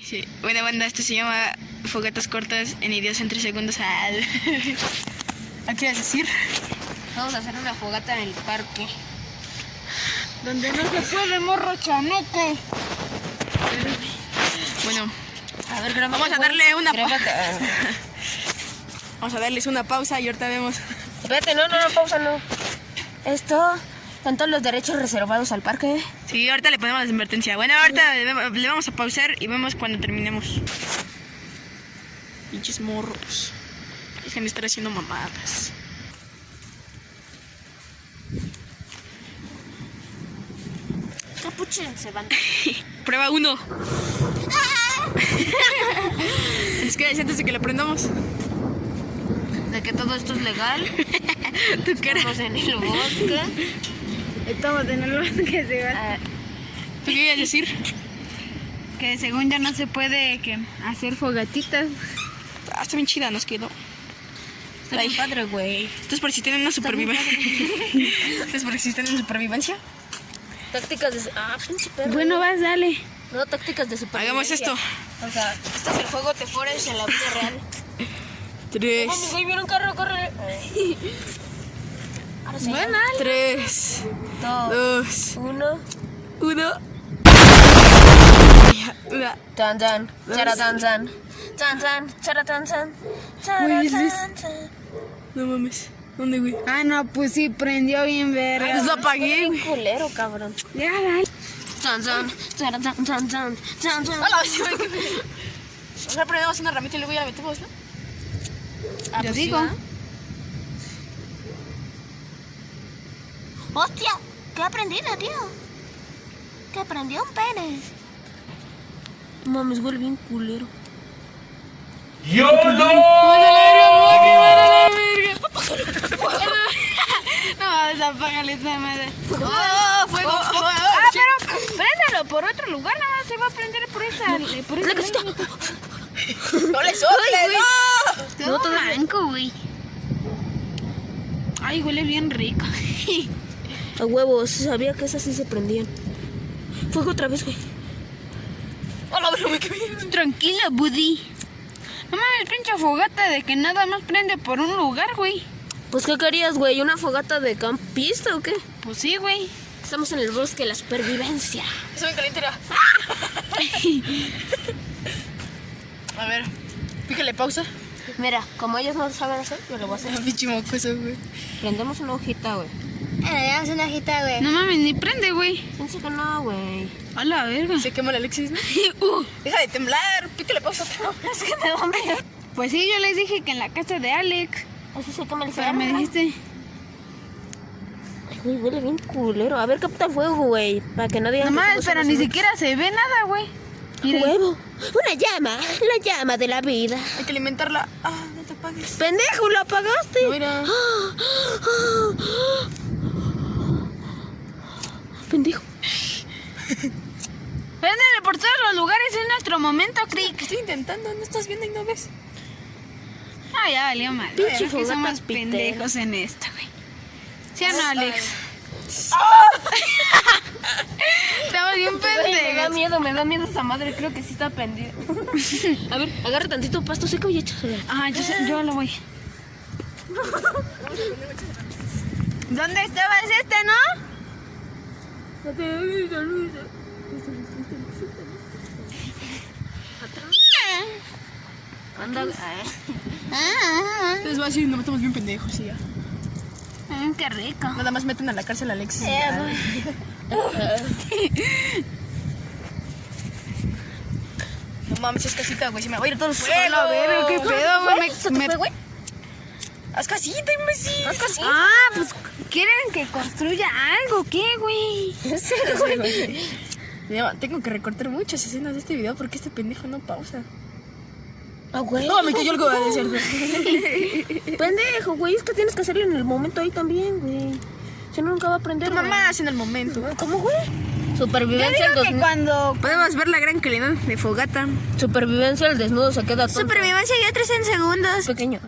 Sí. Buena banda, esto se llama fogatas cortas en ideas en 3 segundos. ¿A qué vas a decir? Vamos a hacer una fogata en el parque. Donde no se puede, morro chaneque. Bueno, A ver, vamos a darle una Grábate. Vamos a darles una pausa y ahorita vemos. Espérate, no, pausa, no. Esto, están todos los derechos reservados al parque. Sí, ahorita le ponemos la advertencia. Bueno, ahorita le vamos a pausar y vemos cuando terminemos. Pinches morros. Dejen de estar haciendo mamadas. Capúchense, banda. Prueba 1. Es que antes de que lo aprendamos. De que todo esto es legal. Tu cara. Estamos en el bosque. Estamos en el bosque, se va. Ah, ¿Tú qué ibas a decir? Que según ya no se puede hacer fogatitas. Está bien chida, nos quedó. está bien padre, güey. Esto es por si tienen una supervivencia. Esto es por si tienen supervivencia. Tácticas de... pinche perro. Bueno, vas, dale. No, tácticas de supervivencia. Hagamos esto. O sea, este es el juego de Forest en la vida real. 3. Mami, güey, viene un carro, corre. Ahora sí. Bueno, 3, 2, 1. 1. Tan tan, chara tan tan. Tan tan, chara tan tan. Güey, Chara es tan tan. No mames. ¿Dónde, güey? Ah, no, pues sí, prendió bien verga. Pues lo apagué, güey. Culero, cabrón. Ya, dale. Tan tan, chara tan tan tan. Tan tan. Hola, o sea, prendemos una ramita y luego ya la metemos, ¿no? Yo pues digo. sí, ¿verdad? Hostia, ¿qué ha aprendido, tío? Que aprendió un pene. Mames, huele bien culero. No, apágale esa madre. ¡Oh, fuego! Ah, pero préndalo por otro lugar, nada más se va a prender por esa. La casita. ¡No le soples, no! Todo blanco, güey. Ay, huele bien rico. A huevos, sabía que esas sí se prendían. Fuego otra vez, güey. ¡Hola, pero me quedé! Tranquila, Buddy. No mames, pinche fogata de que nada más prende por un lugar, güey. Pues, ¿qué querías, güey? ¿Una fogata de campista o qué? Pues sí, güey. Estamos en el bosque, la supervivencia. Eso me caliente era. A ver, pícale pausa. Mira, como ellos no lo saben hacer, yo lo voy a hacer. Pinche mocoso, güey. Prendemos una hojita, güey. Le damos una hojita, güey. No mames, ni prende, güey. Pienso que no, güey. A la verga. Se quema la Alexis, ¿no? Deja de temblar, pícale pausa. Es que me da miedo. Pues sí, yo les dije que en la casa de Alex. Así se quema el Pero ferro. me dijiste. Ay, güey, huele bien culero. A ver, capta fuego, güey. Para que nadie... No mames, pero ni siquiera se ve nada, güey. Mira. ¡Huevo! ¡Una llama! La llama de la vida. Hay que alimentarla. Ah, no te apagues. ¡Pendejo, lo apagaste! Mira. ¡Pendejo! Préndele por todos los lugares, es nuestro momento, Crick. Estoy intentando, no estás viendo y no ves. Ah, ya valió mal. Pinche Que fogata somos pitera. pendejos en esto, güey. ¿Sí o no, Alex? Estamos bien pendejos. Me da miedo esa madre. Creo que sí está prendida. A ver, agarra tantito pasto seco y échaselo. Ah, yo lo voy. ¿Dónde estabas no? Anda, Entonces va a decir, no estamos bien pendejos y ya. Qué rico. Nada más meten a la cárcel a Alexis. No mames, es casita, güey. Se me va a ir todo el fuego. A ver, qué pedo, güey. güey? Haz casita, imbécil. Haz casita. Ah, pues quieren que construya algo, ¿qué, güey? Mira, tengo que recortar muchas escenas de este video porque este pendejo no pausa. Ah, güey. No, me cayó algo de cierto. Pendejo, güey. Es que tienes que hacerlo en el momento ahí también, güey. Si no, nunca va a aprender. Tu güey. mamá hace en el momento. ¿Cómo, güey? Yo Supervivencia al digo que desnudo. cuando... Podemos ver la gran calidad de fogata. Supervivencia al desnudo se queda tonto. Supervivencia ya 3 segundos. Pequeño.